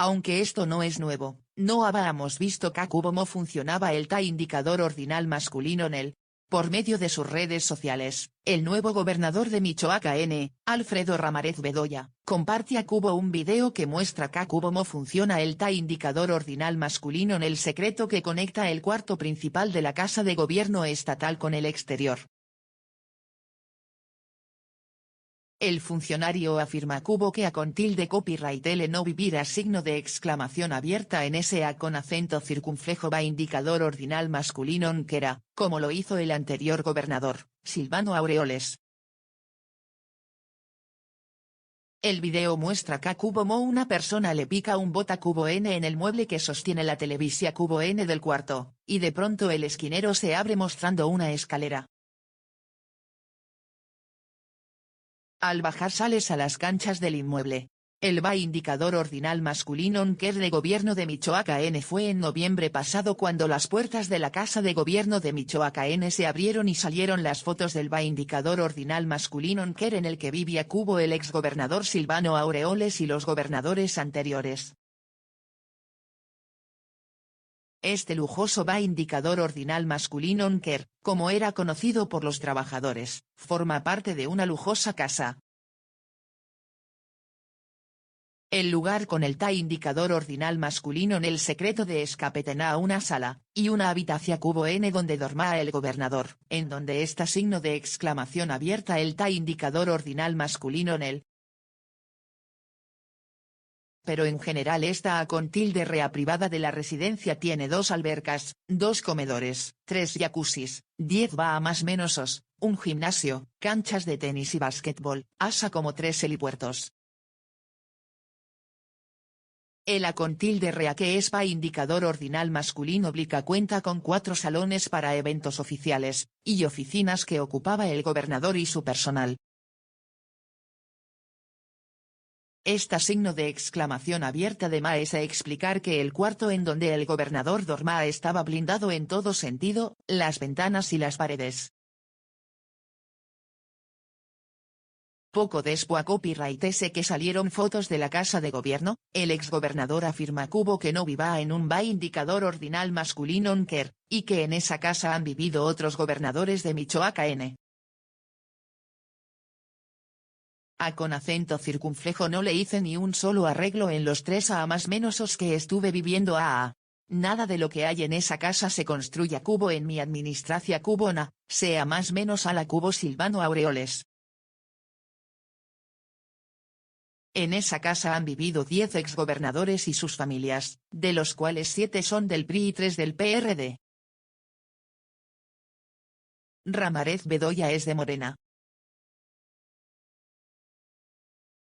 Aunque esto no es nuevo, no habíamos visto cómo funcionaba el indicador ordinal masculino en él. Por medio de sus redes sociales, el nuevo gobernador de Michoacán, Alfredo Ramírez Bedoya, comparte un video que muestra cómo funciona el indicador ordinal masculino en el secreto que conecta el cuarto principal de la Casa de Gobierno estatal con el exterior. El funcionario afirma que con tilde copyright el no vivir signo de exclamación abierta en ese con acento circunflejo va indicador ordinal masculino que era, como lo hizo el anterior gobernador, Silvano Aureoles. El video muestra cómo una persona le pica un bota N en el mueble que sostiene la televisión N del cuarto, y de pronto el esquinero se abre mostrando una escalera. Al bajar sales a las canchas del inmueble. El indicador ordinal masculino de gobierno de Michoacán fue en noviembre pasado cuando las puertas de la Casa de Gobierno de Michoacán se abrieron y salieron las fotos del indicador ordinal masculino en el que vivía el exgobernador Silvano Aureoles y los gobernadores anteriores. Este lujoso indicador ordinal masculino como era conocido por los trabajadores, forma parte de una lujosa casa. El lugar con el indicador ordinal masculino en el secreto de escape tenía una sala, y una habitación N donde dormía el gobernador, en donde está signo de exclamación abierta el indicador ordinal masculino en él. Pero en general esta con tilde rea privada de la residencia tiene 2 albercas, 2 comedores, 3 jacuzzis, 10 más menos un gimnasio, canchas de tenis y básquetbol, como 3 helipuertos. El con tilde rea que es indicador ordinal masculino cuenta con 4 salones para eventos oficiales, y oficinas que ocupaba el gobernador y su personal. Esta signo de exclamación abierta además es explicar que el cuarto en donde el gobernador dormía estaba blindado en todo sentido, las ventanas y las paredes. Poco después copyright que salieron fotos de la Casa de Gobierno, el exgobernador afirma que no vivía en un indicador ordinal masculino y que en esa casa han vivido otros gobernadores de Michoacán. Con acento circunflejo no le hice ni un solo arreglo en los 3 más menos que estuve viviendo Nada de lo que hay en esa casa se construya en mi administración cubona, sea más menos a la Silvano Aureoles. En esa casa han vivido 10 exgobernadores y sus familias, de los cuales 7 son del PRI y 3 del PRD. Ramírez Bedoya es de Morena.